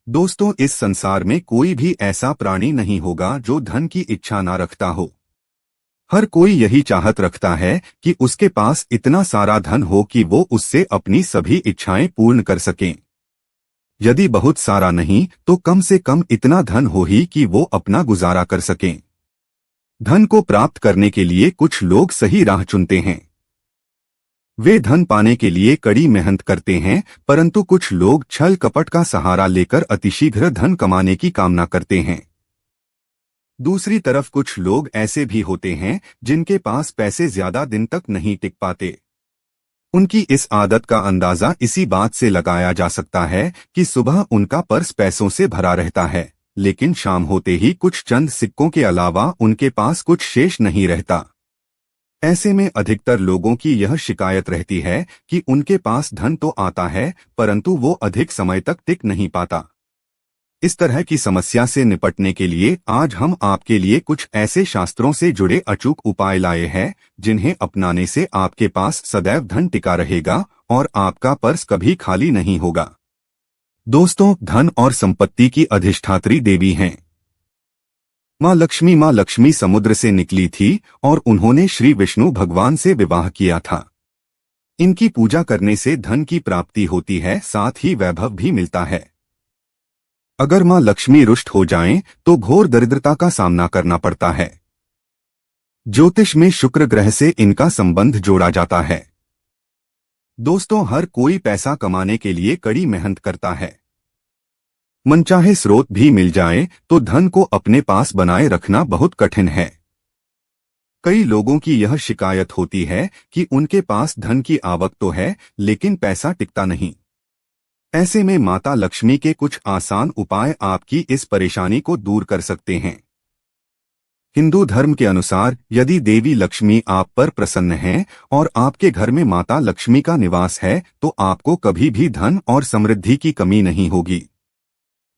दोस्तों, इस संसार में कोई भी ऐसा प्राणी नहीं होगा जो धन की इच्छा ना रखता हो। हर कोई यही चाहत रखता है कि उसके पास इतना सारा धन हो कि वो उससे अपनी सभी इच्छाएं पूर्ण कर सकें। यदि बहुत सारा नहीं तो कम से कम इतना धन हो ही कि वो अपना गुजारा कर सकें। धन को प्राप्त करने के लिए कुछ लोग सही राह चुनते हैं। वे धन पाने के लिए कड़ी मेहनत करते हैं, परंतु कुछ लोग छल कपट का सहारा लेकर अतिशीघ्र धन कमाने की कामना करते हैं। दूसरी तरफ कुछ लोग ऐसे भी होते हैं जिनके पास पैसे ज्यादा दिन तक नहीं टिक पाते। उनकी इस आदत का अंदाजा इसी बात से लगाया जा सकता है कि सुबह उनका पर्स पैसों से भरा रहता है, लेकिन शाम होते ही कुछ चंद सिक्कों के अलावा उनके पास कुछ शेष नहीं रहता। ऐसे में अधिकतर लोगों की यह शिकायत रहती है कि उनके पास धन तो आता है परंतु वो अधिक समय तक टिक नहीं पाता। इस तरह की समस्या से निपटने के लिए आज हम आपके लिए कुछ ऐसे शास्त्रों से जुड़े अचूक उपाय लाए हैं जिन्हें अपनाने से आपके पास सदैव धन टिका रहेगा और आपका पर्स कभी खाली नहीं होगा। दोस्तों, धन और संपत्ति की अधिष्ठात्री देवी हैं। माँ लक्ष्मी समुद्र से निकली थी और उन्होंने श्री विष्णु भगवान से विवाह किया था। इनकी पूजा करने से धन की प्राप्ति होती है, साथ ही वैभव भी मिलता है। अगर माँ लक्ष्मी रुष्ट हो जाएं तो घोर दरिद्रता का सामना करना पड़ता है। ज्योतिष में शुक्र ग्रह से इनका संबंध जोड़ा जाता है। दोस्तों, हर कोई पैसा कमाने के लिए कड़ी मेहनत करता है। मनचाहे स्रोत भी मिल जाए तो धन को अपने पास बनाए रखना बहुत कठिन है। कई लोगों की यह शिकायत होती है कि उनके पास धन की आवक तो है लेकिन पैसा टिकता नहीं। ऐसे में माता लक्ष्मी के कुछ आसान उपाय आपकी इस परेशानी को दूर कर सकते हैं। हिंदू धर्म के अनुसार यदि देवी लक्ष्मी आप पर प्रसन्न हैं और आपके घर में माता लक्ष्मी का निवास है तो आपको कभी भी धन और समृद्धि की कमी नहीं होगी।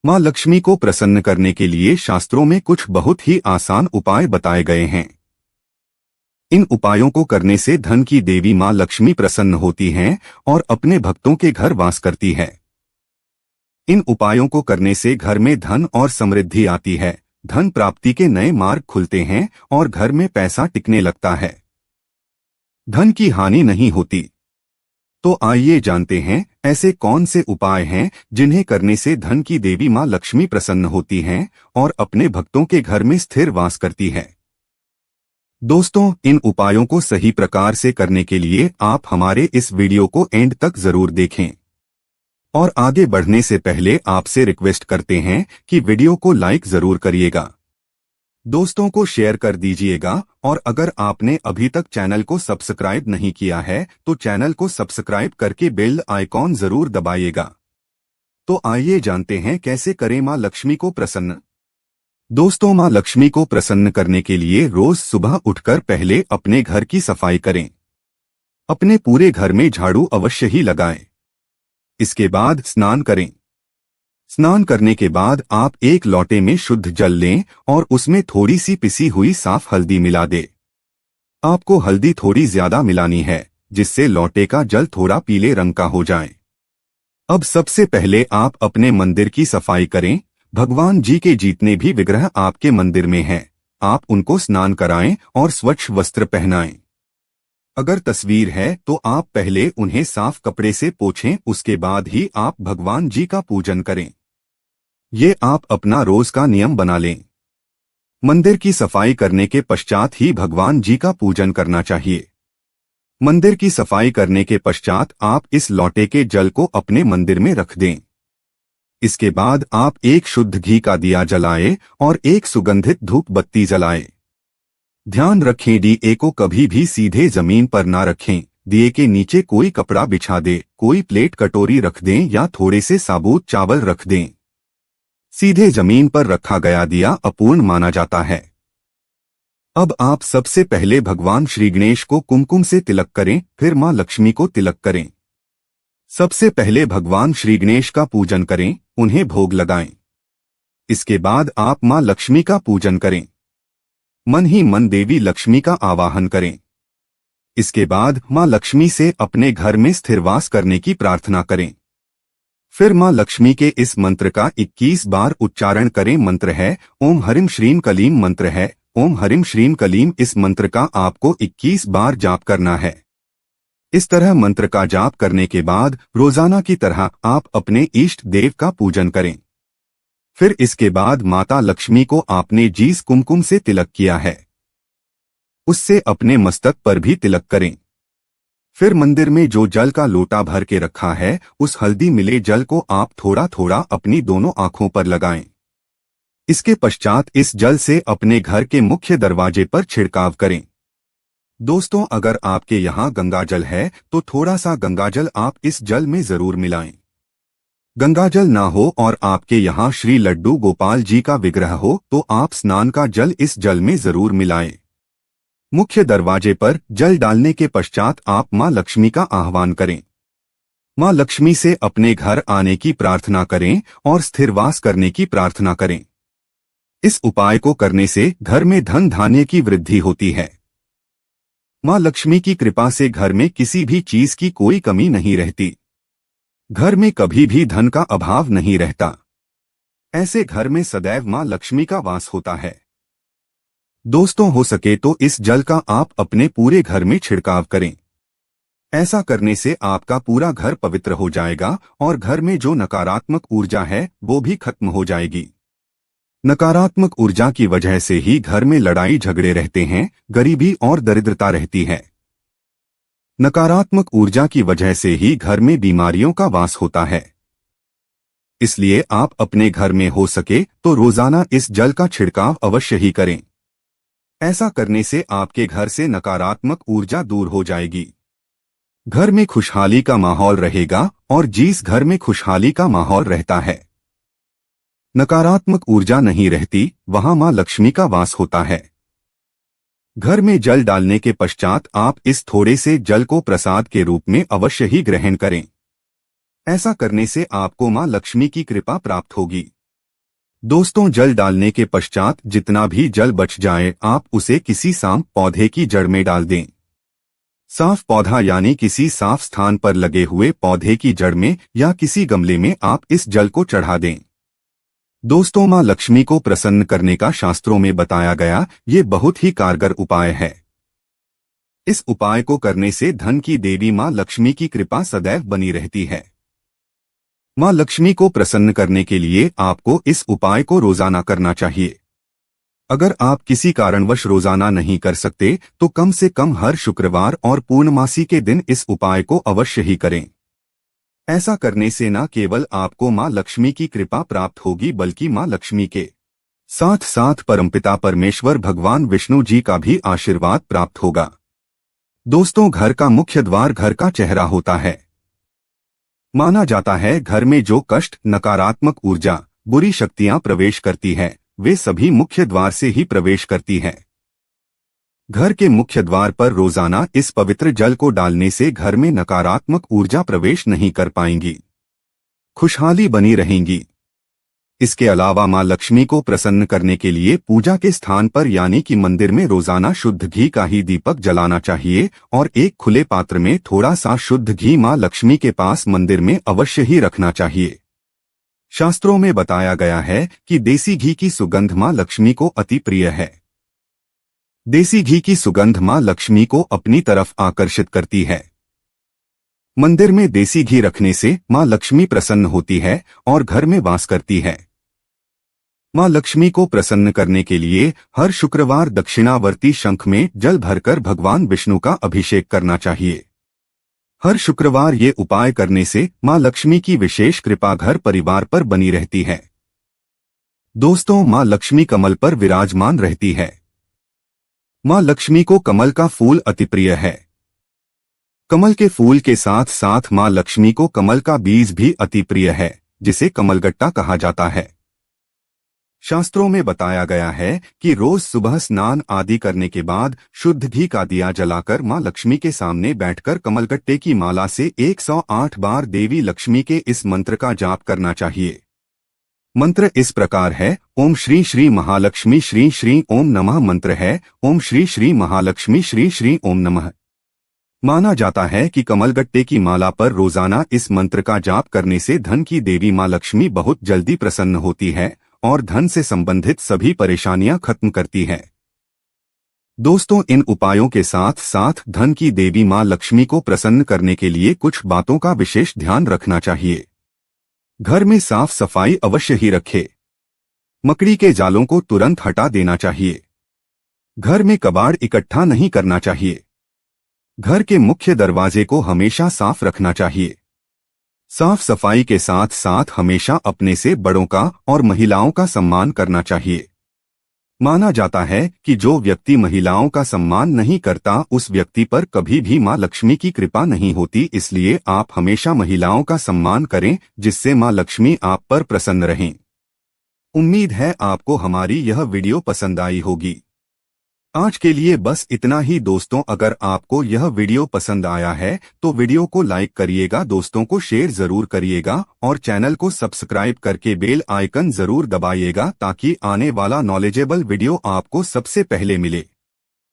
माँ लक्ष्मी को प्रसन्न करने के लिए शास्त्रों में कुछ बहुत ही आसान उपाय बताए गए हैं। इन उपायों को करने से धन की देवी माँ लक्ष्मी प्रसन्न होती हैं और अपने भक्तों के घर वास करती है। इन उपायों को करने से घर में धन और समृद्धि आती है, धन प्राप्ति के नए मार्ग खुलते हैं और घर में पैसा टिकने लगता है। धन की हानि नहीं होती। तो आइए जानते हैं ऐसे कौन से उपाय हैं जिन्हें करने से धन की देवी माँ लक्ष्मी प्रसन्न होती हैं और अपने भक्तों के घर में स्थिर वास करती है। दोस्तों, इन उपायों को सही प्रकार से करने के लिए आप हमारे इस वीडियो को एंड तक जरूर देखें। और आगे बढ़ने से पहले आपसे रिक्वेस्ट करते हैं कि वीडियो को लाइक जरूर करिएगा, दोस्तों को शेयर कर दीजिएगा और अगर आपने अभी तक चैनल को सब्सक्राइब नहीं किया है तो चैनल को सब्सक्राइब करके बेल आइकॉन जरूर दबाइएगा। तो आइए जानते हैं कैसे करें माँ लक्ष्मी को प्रसन्न। दोस्तों, माँ लक्ष्मी को प्रसन्न करने के लिए रोज सुबह उठकर पहले अपने घर की सफाई करें। अपने पूरे घर में झाड़ू अवश्य ही लगाएं। इसके बाद स्नान करें। स्नान करने के बाद आप एक लोटे में शुद्ध जल लें और उसमें थोड़ी सी पिसी हुई साफ हल्दी मिला दें। आपको हल्दी थोड़ी ज्यादा मिलानी है जिससे लोटे का जल थोड़ा पीले रंग का हो जाए। अब सबसे पहले आप अपने मंदिर की सफाई करें। भगवान जी के जितने भी विग्रह आपके मंदिर में हैं, आप उनको स्नान कराएं और स्वच्छ वस्त्र पहनाएं। अगर तस्वीर है तो आप पहले उन्हें साफ कपड़े से पोंछें, उसके बाद ही आप भगवान जी का पूजन करें। ये आप अपना रोज का नियम बना लें। मंदिर की सफाई करने के पश्चात ही भगवान जी का पूजन करना चाहिए। मंदिर की सफाई करने के पश्चात आप इस लोटे के जल को अपने मंदिर में रख दें। इसके बाद आप एक शुद्ध घी का दिया जलाएं और एक सुगंधित धूप बत्ती जलाएं। ध्यान रखें, दिए को कभी भी सीधे जमीन पर ना रखें। दिए के नीचे कोई कपड़ा बिछा दे, कोई प्लेट कटोरी रख दें या थोड़े से साबुत चावल रख दें। सीधे जमीन पर रखा गया दिया अपूर्ण माना जाता है। अब आप सबसे पहले भगवान श्री गणेश को कुमकुम से तिलक करें, फिर मां लक्ष्मी को तिलक करें। सबसे पहले भगवान श्री गणेश का पूजन करें, उन्हें भोग लगाएं। इसके बाद आप मां लक्ष्मी का पूजन करें। मन ही मन देवी लक्ष्मी का आवाहन करें। इसके बाद मां लक्ष्मी से अपने घर में स्थिरवास करने की प्रार्थना करें। फिर मां लक्ष्मी के इस मंत्र का 21 बार उच्चारण करें। मंत्र है ओम हरिम श्रीम कलीम। मंत्र है ओम हरिम श्रीम कलीम। इस मंत्र का आपको 21 बार जाप करना है। इस तरह मंत्र का जाप करने के बाद रोजाना की तरह आप अपने इष्ट देव का पूजन करें। फिर इसके बाद माता लक्ष्मी को आपने जिस कुमकुम से तिलक किया है उससे अपने मस्तक पर भी तिलक करें। फिर मंदिर में जो जल का लोटा भर के रखा है उस हल्दी मिले जल को आप थोड़ा थोड़ा अपनी दोनों आंखों पर लगाएं। इसके पश्चात इस जल से अपने घर के मुख्य दरवाजे पर छिड़काव करें। दोस्तों, अगर आपके यहाँ गंगाजल है तो थोड़ा सा गंगाजल आप इस जल में जरूर मिलाएं। गंगाजल ना हो और आपके यहाँ श्री लड्डू गोपाल जी का विग्रह हो तो आप स्नान का जल इस जल में जरूर मिलाएं। मुख्य दरवाजे पर जल डालने के पश्चात आप मां लक्ष्मी का आह्वान करें। मां लक्ष्मी से अपने घर आने की प्रार्थना करें और स्थिरवास करने की प्रार्थना करें। इस उपाय को करने से घर में धन धान्य की वृद्धि होती है। मां लक्ष्मी की कृपा से घर में किसी भी चीज की कोई कमी नहीं रहती। घर में कभी भी धन का अभाव नहीं रहता। ऐसे घर में सदैव मां लक्ष्मी का वास होता है। दोस्तों, हो सके तो इस जल का आप अपने पूरे घर में छिड़काव करें। ऐसा करने से आपका पूरा घर पवित्र हो जाएगा और घर में जो नकारात्मक ऊर्जा है वो भी खत्म हो जाएगी। नकारात्मक ऊर्जा की वजह से ही घर में लड़ाई झगड़े रहते हैं, गरीबी और दरिद्रता रहती है। नकारात्मक ऊर्जा की वजह से ही घर में बीमारियों का वास होता है। इसलिए आप अपने घर में हो सके तो रोजाना इस जल का छिड़काव अवश्य ही करें। ऐसा करने से आपके घर से नकारात्मक ऊर्जा दूर हो जाएगी। घर में खुशहाली का माहौल रहेगा और जिस घर में खुशहाली का माहौल रहता है, नकारात्मक ऊर्जा नहीं रहती, वहां मां लक्ष्मी का वास होता है। घर में जल डालने के पश्चात आप इस थोड़े से जल को प्रसाद के रूप में अवश्य ही ग्रहण करें। ऐसा करने से आपको मां लक्ष्मी की कृपा प्राप्त होगी। दोस्तों, जल डालने के पश्चात जितना भी जल बच जाए आप उसे किसी साफ पौधे की जड़ में डाल दें। साफ पौधा यानी किसी साफ स्थान पर लगे हुए पौधे की जड़ में या किसी गमले में आप इस जल को चढ़ा दें। दोस्तों, मां लक्ष्मी को प्रसन्न करने का शास्त्रों में बताया गया ये बहुत ही कारगर उपाय है। इस उपाय को करने से धन की देवी मां लक्ष्मी की कृपा सदैव बनी रहती है। मां लक्ष्मी को प्रसन्न करने के लिए आपको इस उपाय को रोजाना करना चाहिए। अगर आप किसी कारणवश रोजाना नहीं कर सकते तो कम से कम हर शुक्रवार और पूर्णमासी के दिन इस उपाय को अवश्य ही करें। ऐसा करने से न केवल आपको मां लक्ष्मी की कृपा प्राप्त होगी बल्कि मां लक्ष्मी के साथ साथ परमपिता परमेश्वर भगवान विष्णु जी का भी आशीर्वाद प्राप्त होगा। दोस्तों, घर का मुख्य द्वार घर का चेहरा होता है। माना जाता है घर में जो कष्ट, नकारात्मक ऊर्जा, बुरी शक्तियां प्रवेश करती है वे सभी मुख्य द्वार से ही प्रवेश करती हैं। घर के मुख्य द्वार पर रोजाना इस पवित्र जल को डालने से घर में नकारात्मक ऊर्जा प्रवेश नहीं कर पाएंगी, खुशहाली बनी रहेंगी। इसके अलावा मां लक्ष्मी को प्रसन्न करने के लिए पूजा के स्थान पर यानी कि मंदिर में रोजाना शुद्ध घी का ही दीपक जलाना चाहिए और एक खुले पात्र में थोड़ा सा शुद्ध घी मां लक्ष्मी के पास मंदिर में अवश्य ही रखना चाहिए। शास्त्रों में बताया गया है कि देसी घी की सुगंध मां लक्ष्मी को अति प्रिय है। देसी घी की सुगंध मां लक्ष्मी को अपनी तरफ आकर्षित करती है। मंदिर में देसी घी रखने से मां लक्ष्मी प्रसन्न होती है और घर में वास करती है। मां लक्ष्मी को प्रसन्न करने के लिए हर शुक्रवार दक्षिणावर्ती शंख में जल भरकर भगवान विष्णु का अभिषेक करना चाहिए। हर शुक्रवार ये उपाय करने से मां लक्ष्मी की विशेष कृपा घर परिवार पर बनी रहती है। दोस्तों, मां लक्ष्मी कमल पर विराजमान रहती है। मां लक्ष्मी को कमल का फूल अति प्रिय है। कमल के फूल के साथ साथ मां लक्ष्मी को कमल का बीज भी अति प्रिय है, जिसे कमलगट्टा कहा जाता है। शास्त्रों में बताया गया है कि रोज सुबह स्नान आदि करने के बाद शुद्ध घी का दिया जलाकर मां लक्ष्मी के सामने बैठकर कमलगट्टे की माला से 108 बार देवी लक्ष्मी के इस मंत्र का जाप करना चाहिए। मंत्र इस प्रकार है, ओम श्री श्री महालक्ष्मी श्री श्री ओम नमः। मंत्र है, ओम श्री श्री महालक्ष्मी श्री श्री ओम नमः। माना जाता है कि कमलगट्टे की माला पर रोजाना इस मंत्र का जाप करने से धन की देवी मां लक्ष्मी बहुत जल्दी प्रसन्न होती है और धन से संबंधित सभी परेशानियां खत्म करती है। दोस्तों, इन उपायों के साथ साथ धन की देवी मां लक्ष्मी को प्रसन्न करने के लिए कुछ बातों का विशेष ध्यान रखना चाहिए। घर में साफ सफाई अवश्य ही रखें। मकड़ी के जालों को तुरंत हटा देना चाहिए। घर में कबाड़ इकट्ठा नहीं करना चाहिए। घर के मुख्य दरवाजे को हमेशा साफ रखना चाहिए। साफ सफाई के साथ साथ हमेशा अपने से बड़ों का और महिलाओं का सम्मान करना चाहिए। माना जाता है कि जो व्यक्ति महिलाओं का सम्मान नहीं करता उस व्यक्ति पर कभी भी मां लक्ष्मी की कृपा नहीं होती, इसलिए आप हमेशा महिलाओं का सम्मान करें जिससे मां लक्ष्मी आप पर प्रसन्न रहें। उम्मीद है आपको हमारी यह वीडियो पसंद आई होगी। आज के लिए बस इतना ही दोस्तों। अगर आपको यह वीडियो पसंद आया है तो वीडियो को लाइक करिएगा, दोस्तों को शेयर जरूर करिएगा और चैनल को सब्सक्राइब करके बेल आइकन जरूर दबाइएगा ताकि आने वाला नॉलेजेबल वीडियो आपको सबसे पहले मिले।